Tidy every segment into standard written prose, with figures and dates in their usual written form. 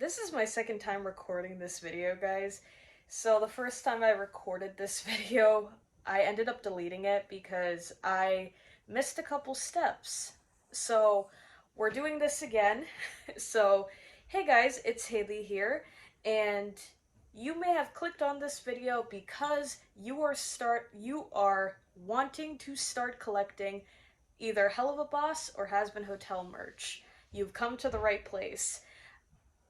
This is my second time recording this video, guys. So the first time I recorded this video, I ended up deleting it because I missed a couple steps. So we're doing this again. So, hey guys, it's Haley here, and you may have clicked on this video because you are wanting to start collecting either Helluva Boss or Hazbin Hotel merch. You've come to the right place.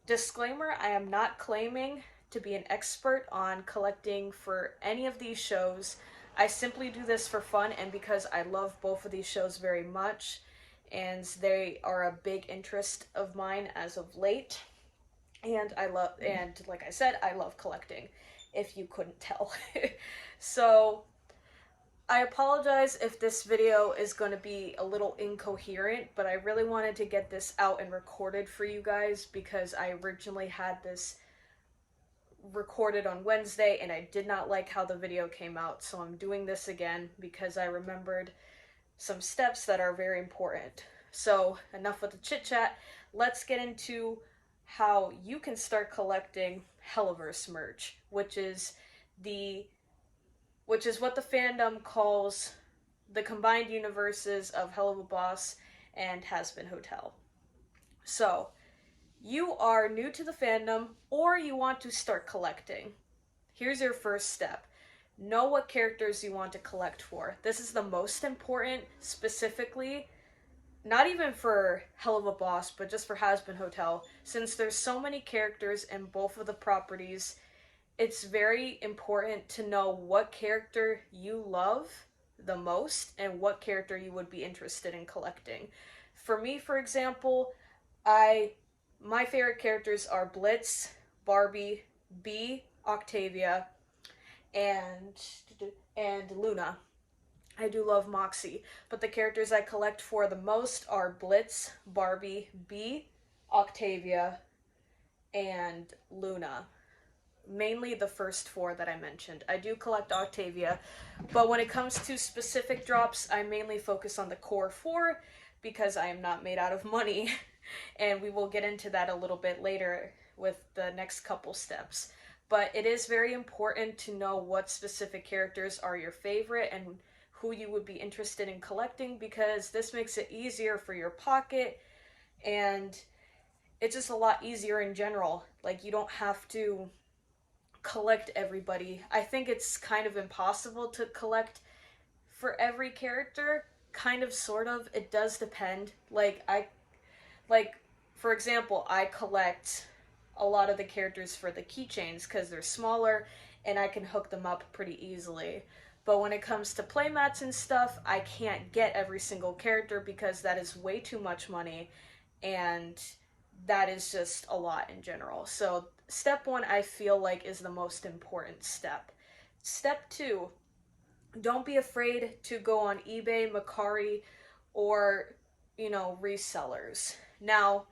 Disclaimer, I am not claiming to be an expert on collecting for any of these shows. I simply do this for fun and because I love both of these shows very much, and they are a big interest of mine as of late. And like I said, I love collecting, if you couldn't tell. So I apologize if this video is going to be a little incoherent, but I really wanted to get this out and recorded for you guys because I originally had this recorded on Wednesday and I did not like how the video came out, so I'm doing this again because I remembered some steps that are very important. So enough with the chit chat, let's get into how you can start collecting Helluverse merch, which is what the fandom calls the combined universes of Helluva Boss and Hazbin Hotel. So, you are new to the fandom, or you want to start collecting. Here's your first step. Know what characters you want to collect for. This is the most important, specifically, not even for Helluva Boss, but just for Hazbin Hotel. Since there's so many characters in both of the properties, it's very important to know what character you love the most and what character you would be interested in collecting. For me, for example, my favorite characters are Blitz, Barbie, Bee, Octavia, and Luna. I do love Moxie, but the characters I collect for the most are Blitz, Barbie, Bee, Octavia, and Luna. Mainly the first four that I mentioned. I do collect Octavia, but when it comes to specific drops, I mainly focus on the core four because I am not made out of money, and we will get into that a little bit later with the next couple steps. But it is very important to know what specific characters are your favorite and who you would be interested in collecting, because this makes it easier for your pocket, and it's just a lot easier in general. Like, you don't have to collect everybody. I think it's kind of impossible to collect for every character. Kind of, sort of. It does depend. For example, I collect a lot of the characters for the keychains because they're smaller and I can hook them up pretty easily. But when it comes to playmats and stuff, I can't get every single character because that is way too much money, and that is just a lot in general. So step one, I feel like, is the most important step. Step two, don't be afraid to go on eBay, Mercari, or, resellers. Now,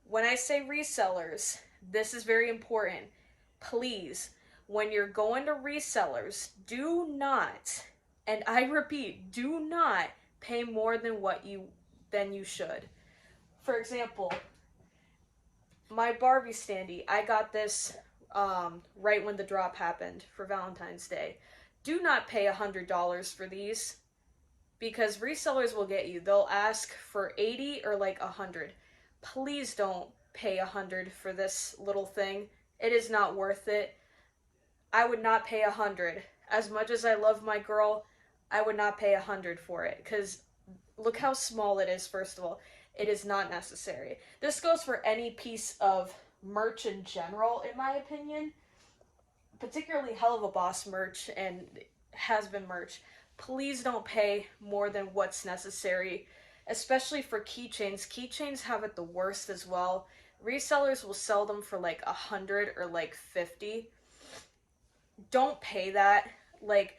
when I say resellers, this is very important. Please, when you're going to resellers, do not, and I repeat, do not pay more than you should. For example, my Barbie standee, I got this right when the drop happened for Valentine's Day. Do not pay $100 for these, because resellers will get you. They'll ask for 80 or like 100. Please don't pay 100 for this little thing. It is not worth it. I would not pay 100. As much as I love my girl, I would not pay 100 for it, because look how small it is, first of all. It is not necessary. This goes for any piece of merch in general, in my opinion. Particularly Helluva Boss merch and Hazbin merch. Please don't pay more than what's necessary, especially for keychains. Keychains have it the worst as well. Resellers will sell them for like 100 or like 50. Don't pay that. Like,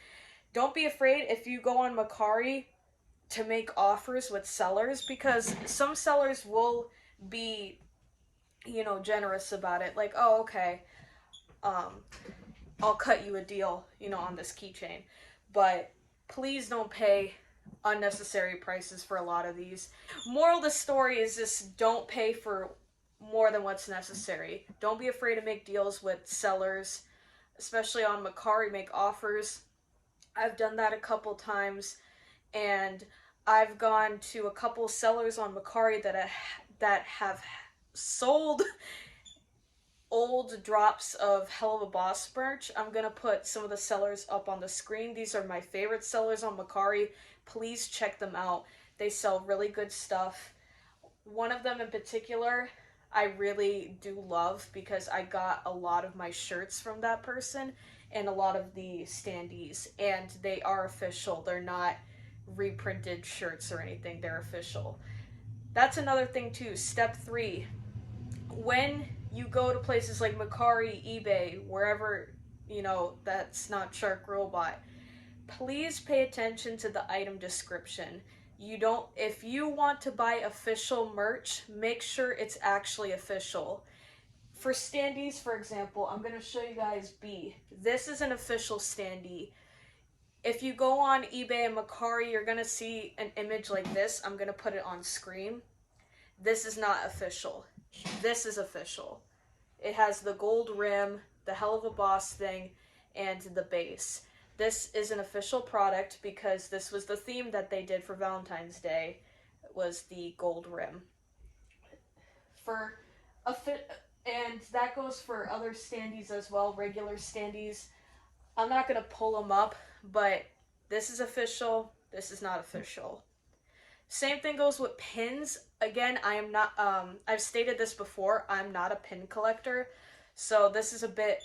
don't be afraid if you go on Mercari to make offers with sellers, because some sellers will be, generous about it. Like, oh, okay, I'll cut you a deal, on this keychain. But please don't pay unnecessary prices for a lot of these. Moral of the story is just don't pay for more than what's necessary. Don't be afraid to make deals with sellers, especially on Mercari, make offers. I've done that a couple times, and I've gone to a couple sellers on Mercari that have sold old drops of Helluva Boss merch. I'm gonna put some of the sellers up on the screen. These are my favorite sellers on Mercari. Please check them out. They sell really good stuff. One of them in particular I really do love because I got a lot of my shirts from that person and a lot of the standees, and they are official. They're not reprinted shirts or anything. They're official. That's another thing too. Step 3. When you go to places like Mercari, eBay, wherever, that's not Shark Robot, please pay attention to the item description. If you want to buy official merch, make sure it's actually official. For standees, for example, I'm going to show you guys B. This is an official standee. If you go on eBay and Mercari, you're going to see an image like this. I'm going to put it on screen. This is not official. This is official. It has the gold rim, the Helluva Boss thing, and the base. This is an official product because this was the theme that they did for Valentine's Day, was the gold rim. And that goes for other standees as well, regular standees. I'm not going to pull them up, but this is official, this is not official. Same thing goes with pins. Again, I am not, I've stated this before, I'm not a pin collector, so this is a bit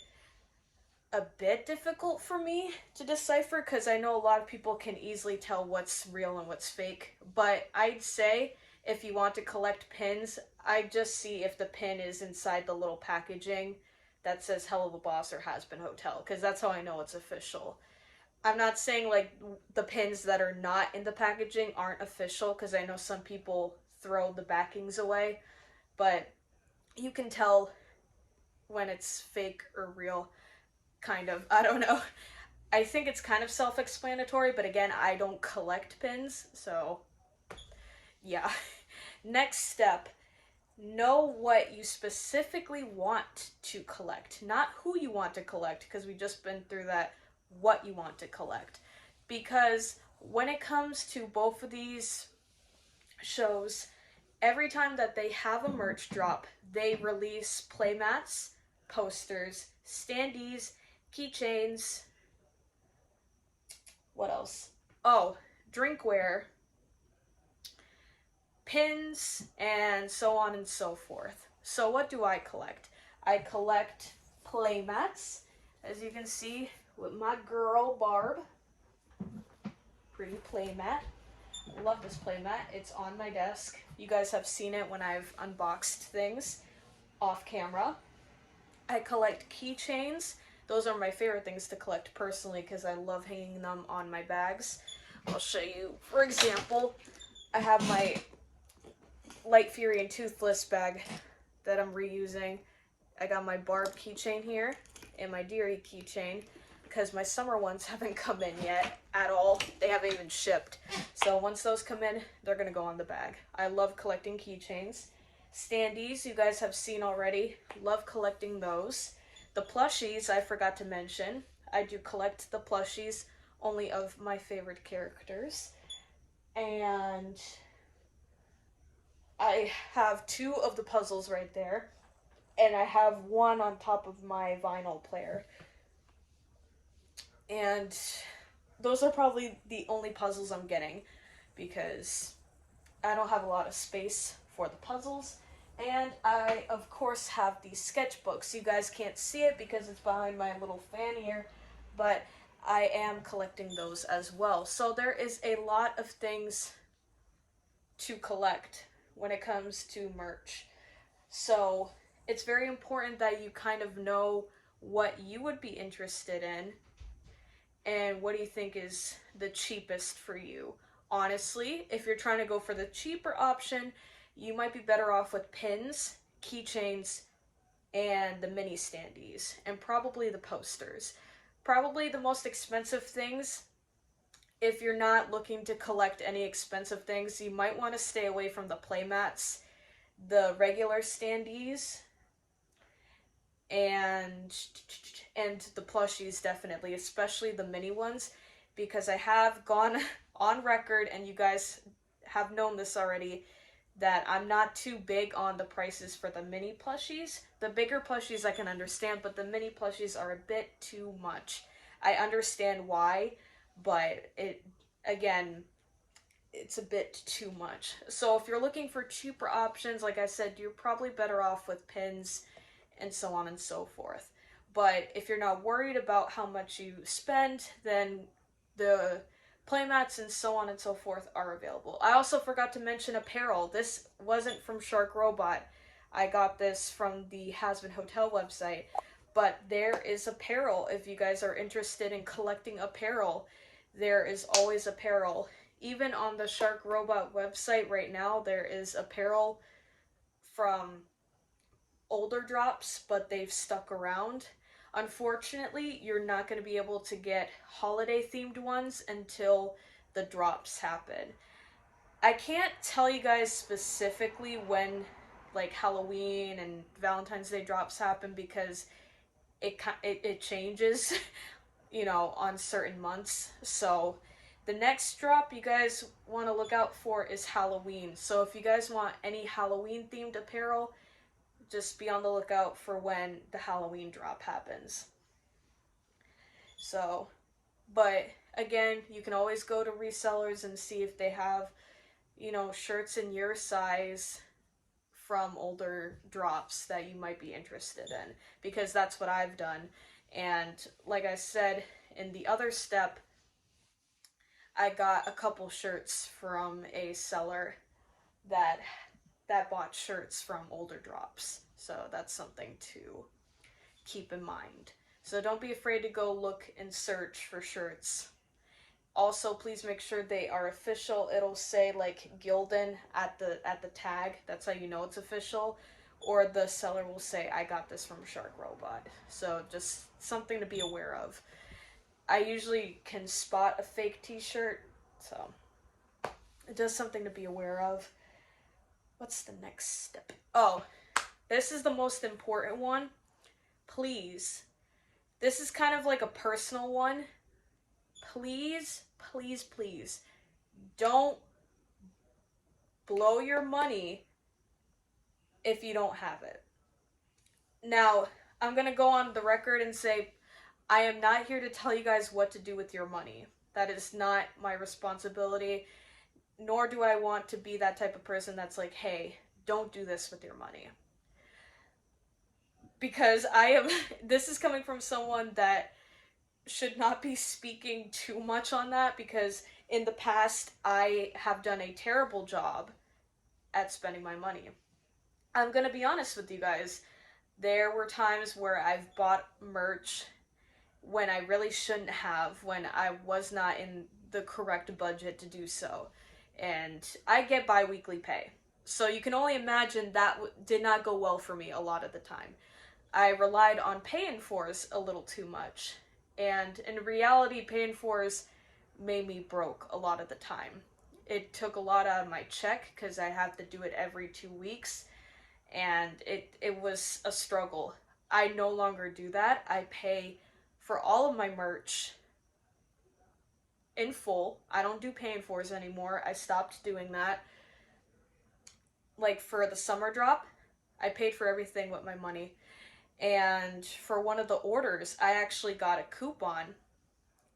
difficult for me to decipher because I know a lot of people can easily tell what's real and what's fake. But I'd say if you want to collect pins, I just see if the pin is inside the little packaging that says Helluva Boss or Hazbin Hotel, because that's how I know it's official. I'm not saying like the pins that are not in the packaging aren't official, because I know some people throw the backings away, but you can tell when it's fake or real, kind of. I don't know. I think it's kind of self-explanatory, but again, I don't collect pins, so yeah. Next step, know what you specifically want to collect, not who you want to collect, because we've just been through that, what you want to collect. Because when it comes to both of these shows, every time that they have a merch drop, they release playmats, posters, standees, keychains, what else? Oh, drinkware, pins, and so on and so forth. So what do I collect? I collect playmats, as you can see with my girl Barb. Pretty playmat. I love this playmat. It's on my desk. You guys have seen it when I've unboxed things off camera. I collect keychains. Those are my favorite things to collect personally because I love hanging them on my bags. I'll show you. For example, I have my Light Fury and Toothless bag that I'm reusing. I got my Barb keychain here and my Deary keychain because my summer ones haven't come in yet at all. They haven't even shipped. So once those come in, they're going to go on the bag. I love collecting keychains. Standees, you guys have seen already. Love collecting those. The plushies, I forgot to mention. I do collect the plushies, only of my favorite characters. And I have 2 of the puzzles right there. And I have 1 on top of my vinyl player. And those are probably the only puzzles I'm getting because I don't have a lot of space for the puzzles. And I, of course, have these sketchbooks. You guys can't see it because it's behind my little fan here, but I am collecting those as well. So there is a lot of things to collect when it comes to merch. So it's very important that you kind of know what you would be interested in and what do you think is the cheapest for you. Honestly, if you're trying to go for the cheaper option, you might be better off with pins, keychains, and the mini standees, and probably the posters. Probably the most expensive things, if you're not looking to collect any expensive things, you might want to stay away from the playmats. the regular standees, and the plushies definitely, especially the mini ones, because I have gone on record, and you guys have known this already, that I'm not too big on the prices for the mini plushies. The bigger plushies I can understand, but the mini plushies are a bit too much. I understand why, but again, it's a bit too much. So if you're looking for cheaper options, like I said, you're probably better off with pins and so on and so forth. But if you're not worried about how much you spend, then the playmats and so on and so forth are available. I also forgot to mention apparel. This wasn't from Shark Robot. I got this from the Hazbin Hotel website. But there is apparel if you guys are interested in collecting apparel. There is always apparel. Even on the Shark Robot website right now, there is apparel from older drops, but they've stuck around. Unfortunately, you're not going to be able to get holiday themed ones until the drops happen. I can't tell you guys specifically when like Halloween and Valentine's Day drops happen, because it changes, you know, on certain months. So the next drop you guys want to look out for is Halloween. So if you guys want any Halloween themed apparel, just be on the lookout for when the Halloween drop happens. So, but again, you can always go to resellers and see if they have, you know, shirts in your size from older drops that you might be interested in, because that's what I've done. And like I said in the other step, I got a couple shirts from a seller that bought shirts from older drops. So that's something to keep in mind. So don't be afraid to go look and search for shirts. Also, please make sure they are official. It'll say like Gildan at the tag. That's how you know it's official. Or the seller will say, I got this from Shark Robot. So just something to be aware of. I usually can spot a fake t-shirt, so just something to be aware of. What's the next step? Oh, this is the most important one. Please. This is kind of like a personal one. Please, please, please, don't blow your money if you don't have it. Now, I'm going to go on the record and say, I am not here to tell you guys what to do with your money. That is not my responsibility, nor do I want to be that type of person that's like, hey, don't do this with your money. Because this is coming from someone that should not be speaking too much on that, because in the past, I have done a terrible job at spending my money. I'm gonna be honest with you guys. There were times where I've bought merch when I really shouldn't have, when I was not in the correct budget to do so. And I get bi-weekly pay. So you can only imagine that did not go well for me a lot of the time. I relied on pay-in-fours a little too much. And in reality, pay-in-fours made me broke a lot of the time. It took a lot out of my check because I have to do it every 2 weeks. And it was a struggle. I no longer do that. I pay for all of my merch in full. I don't do pay-in-fours anymore. I stopped doing that. Like for the summer drop, I paid for everything with my money. And for one of the orders, I actually got a coupon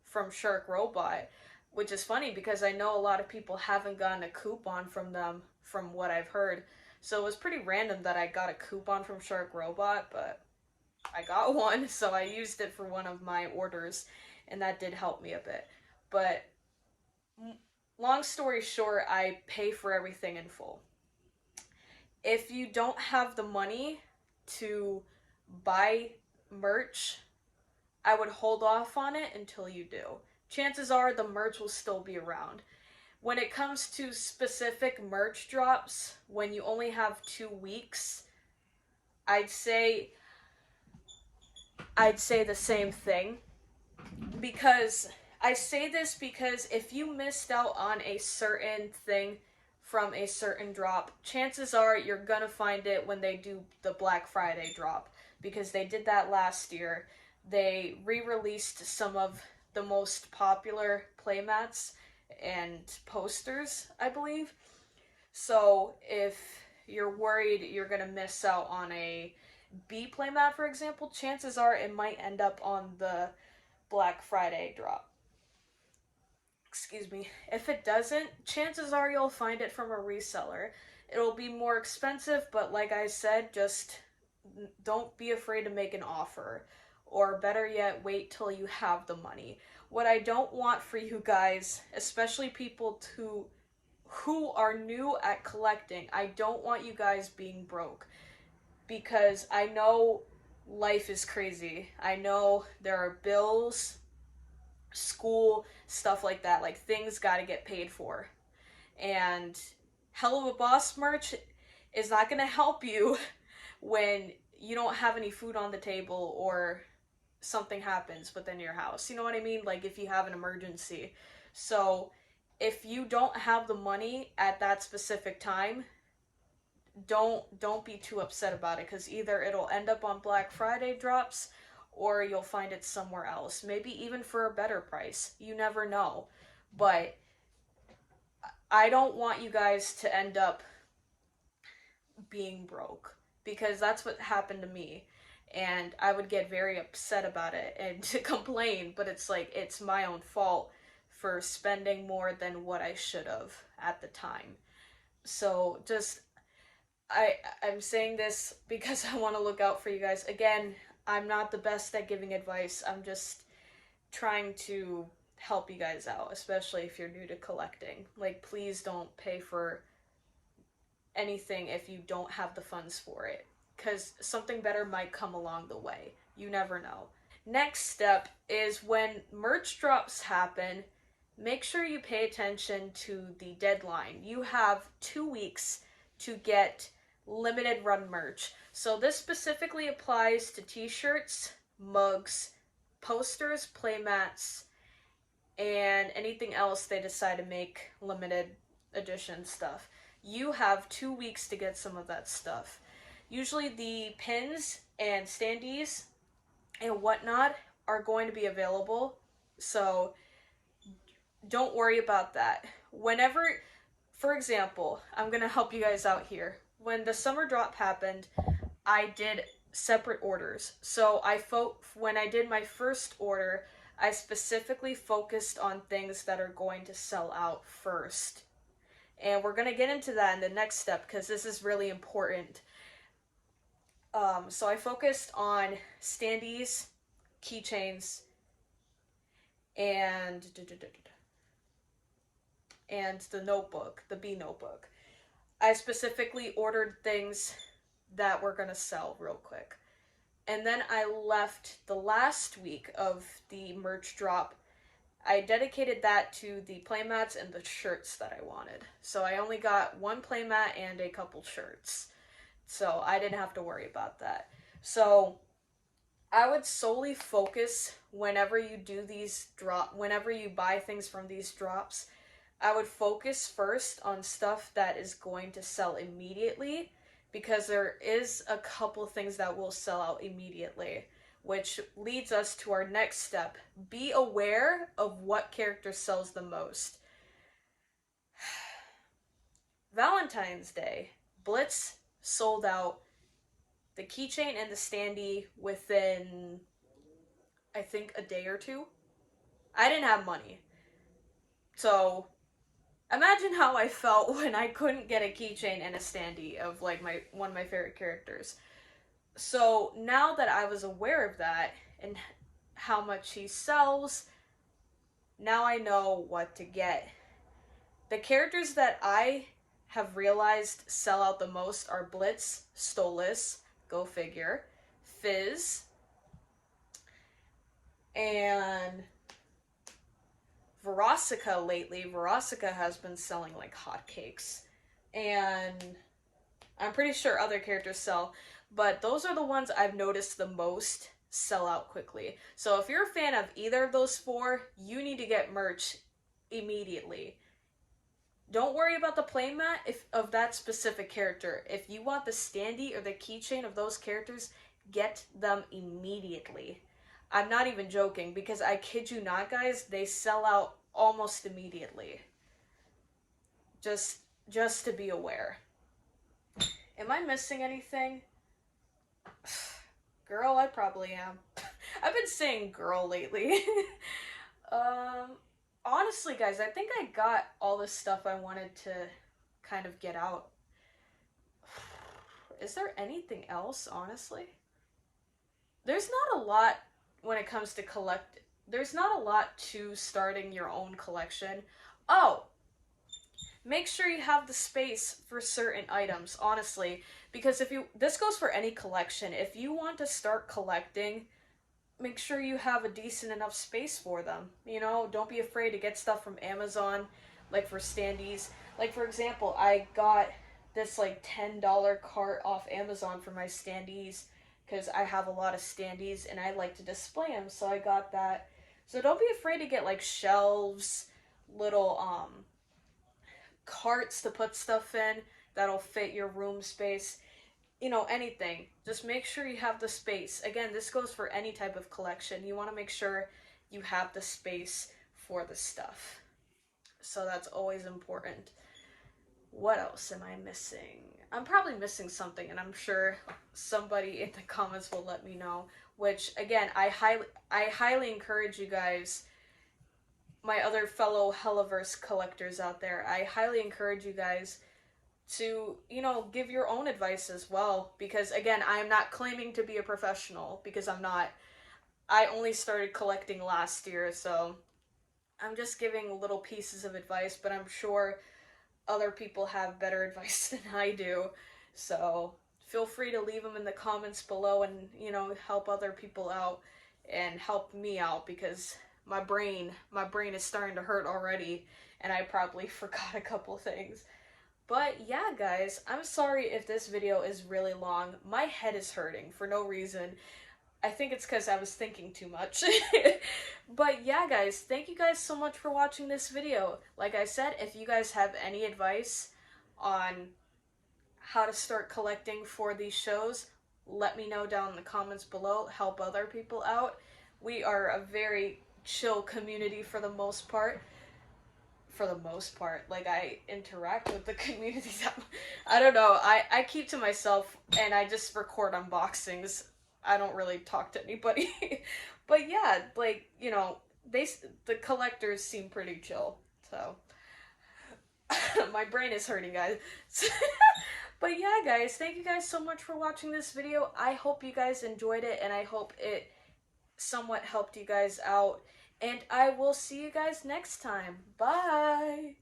from Shark Robot, which is funny because I know a lot of people haven't gotten a coupon from them, from what I've heard. So it was pretty random that I got a coupon from Shark Robot, but I got one, so I used it for one of my orders, and that did help me a bit. But long story short, I pay for everything in full. If you don't have the money to buy merch, I would hold off on it until you do. Chances are the merch will still be around. When it comes to specific merch drops, when you only have 2 weeks, I'd say the same thing. Because I say this because if you missed out on a certain thing from a certain drop, chances are you're gonna find it when they do the Black Friday drop, because they did that last year. They re-released some of the most popular playmats and posters, I believe. So if you're worried you're gonna miss out on a B playmat, for example, chances are it might end up on the Black Friday drop. Excuse me. If it doesn't, chances are you'll find it from a reseller. It'll be more expensive, but like I said, just don't be afraid to make an offer. Or better yet, wait till you have the money. What I don't want for you guys, especially people who are new at collecting, I don't want you guys being broke. Because I know life is crazy. I know there are bills, school, stuff like that. Like, things gotta get paid for. And Helluva Boss merch is not gonna help you when you don't have any food on the table or something happens within your house. You know what I mean? Like, if you have an emergency. So, if you don't have the money at that specific time, don't be too upset about it, because either it'll end up on Black Friday drops or you'll find it somewhere else, maybe even for a better price. You never know. But I don't want you guys to end up being broke, because that's what happened to me, and I would get very upset about it and to complain, but it's like, it's my own fault for spending more than what I should have at the time. So just, I'm saying this because I want to look out for you guys. Again, I'm not the best at giving advice. I'm just trying to help you guys out, especially if you're new to collecting. Like, please don't pay for anything if you don't have the funds for it, because something better might come along the way. You never know. Next step is, when merch drops happen, make sure you pay attention to the deadline. You have 2 weeks to get limited run merch. So this specifically applies to t-shirts, mugs, posters, playmats, and anything else they decide to make limited edition stuff. You have 2 weeks to get some of that stuff. Usually the pins and standees and whatnot are going to be available, so don't worry about that. Whenever, for example, I'm going to help you guys out here. When the summer drop happened, I did separate orders. So when I did my first order, I specifically focused on things that are going to sell out first. And we're going to get into that in the next step, because this is really important. So I focused on standees, keychains, and the notebook, the B notebook. I specifically ordered things that were going to sell real quick. And then I left the last week of the merch drop. I dedicated that to the playmats and the shirts that I wanted. So I only got one playmat and a couple shirts. So I didn't have to worry about that. So I would solely focus, whenever you buy things from these drops, I would focus first on stuff that is going to sell immediately, because there is a couple things that will sell out immediately, which leads us to our next step. Be aware of what character sells the most. Valentine's Day, Blitz sold out the keychain and the standee within, I think, a day or two. I didn't have money. So imagine how I felt when I couldn't get a keychain and a standee of like one of my favorite characters. So now that I was aware of that and how much he sells, now I know what to get. The characters that I have realized sell out the most are Blitz, Stolas, go figure, Fizz, and Verosica lately. Verosica has been selling like hotcakes. And I'm pretty sure other characters sell, but those are the ones I've noticed the most sell out quickly. So if you're a fan of either of those four, you need to get merch immediately. Don't worry about the playmat of that specific character. If you want the standee or the keychain of those characters, get them immediately. I'm not even joking, because I kid you not, guys, they sell out almost immediately. Just to be aware. Am I missing anything? Girl, I probably am. I've been saying girl lately. Honestly, guys, I think I got all the stuff I wanted to kind of get out. Is there anything else, honestly? There's not a lot when it comes to there's not a lot to starting your own collection. Oh, make sure you have the space for certain items, honestly, because this goes for any collection. If you want to start collecting, make sure you have a decent enough space for them. You know, don't be afraid to get stuff from Amazon, like for standees. Like, for example, I got this like $10 cart off Amazon for my standees, because I have a lot of standees and I like to display them, so I got that. So don't be afraid to get like shelves, little carts to put stuff in that'll fit your room space. You know, anything. Just make sure you have the space. Again, this goes for any type of collection. You want to make sure you have the space for the stuff. So that's always important. What else am I missing? I'm probably missing something, and I'm sure somebody in the comments will let me know. Which, again, I highly encourage you guys, my other fellow Helluverse collectors out there, I highly encourage you guys to, you know, give your own advice as well. Because, again, I am not claiming to be a professional, because I'm not. I only started collecting last year, so I'm just giving little pieces of advice, but I'm sure other people have better advice than I do. So feel free to leave them in the comments below and, you know, help other people out and help me out, because my brain is starting to hurt already, and I probably forgot a couple things. But yeah, guys, I'm sorry if this video is really long. My head is hurting for no reason. I think it's because I was thinking too much. But yeah, guys, thank you guys so much for watching this video. Like I said, if you guys have any advice on how to start collecting for these shows, let me know down in the comments below. Help other people out. We are a very chill community for the most part. Like, I interact with the community. I don't know. I keep to myself and I just record unboxings. I don't really talk to anybody. But yeah, like, you know, the collectors seem pretty chill. So my brain is hurting, guys. But yeah, guys, thank you guys so much for watching this video. I hope you guys enjoyed it, and I hope it somewhat helped you guys out. And I will see you guys next time. Bye!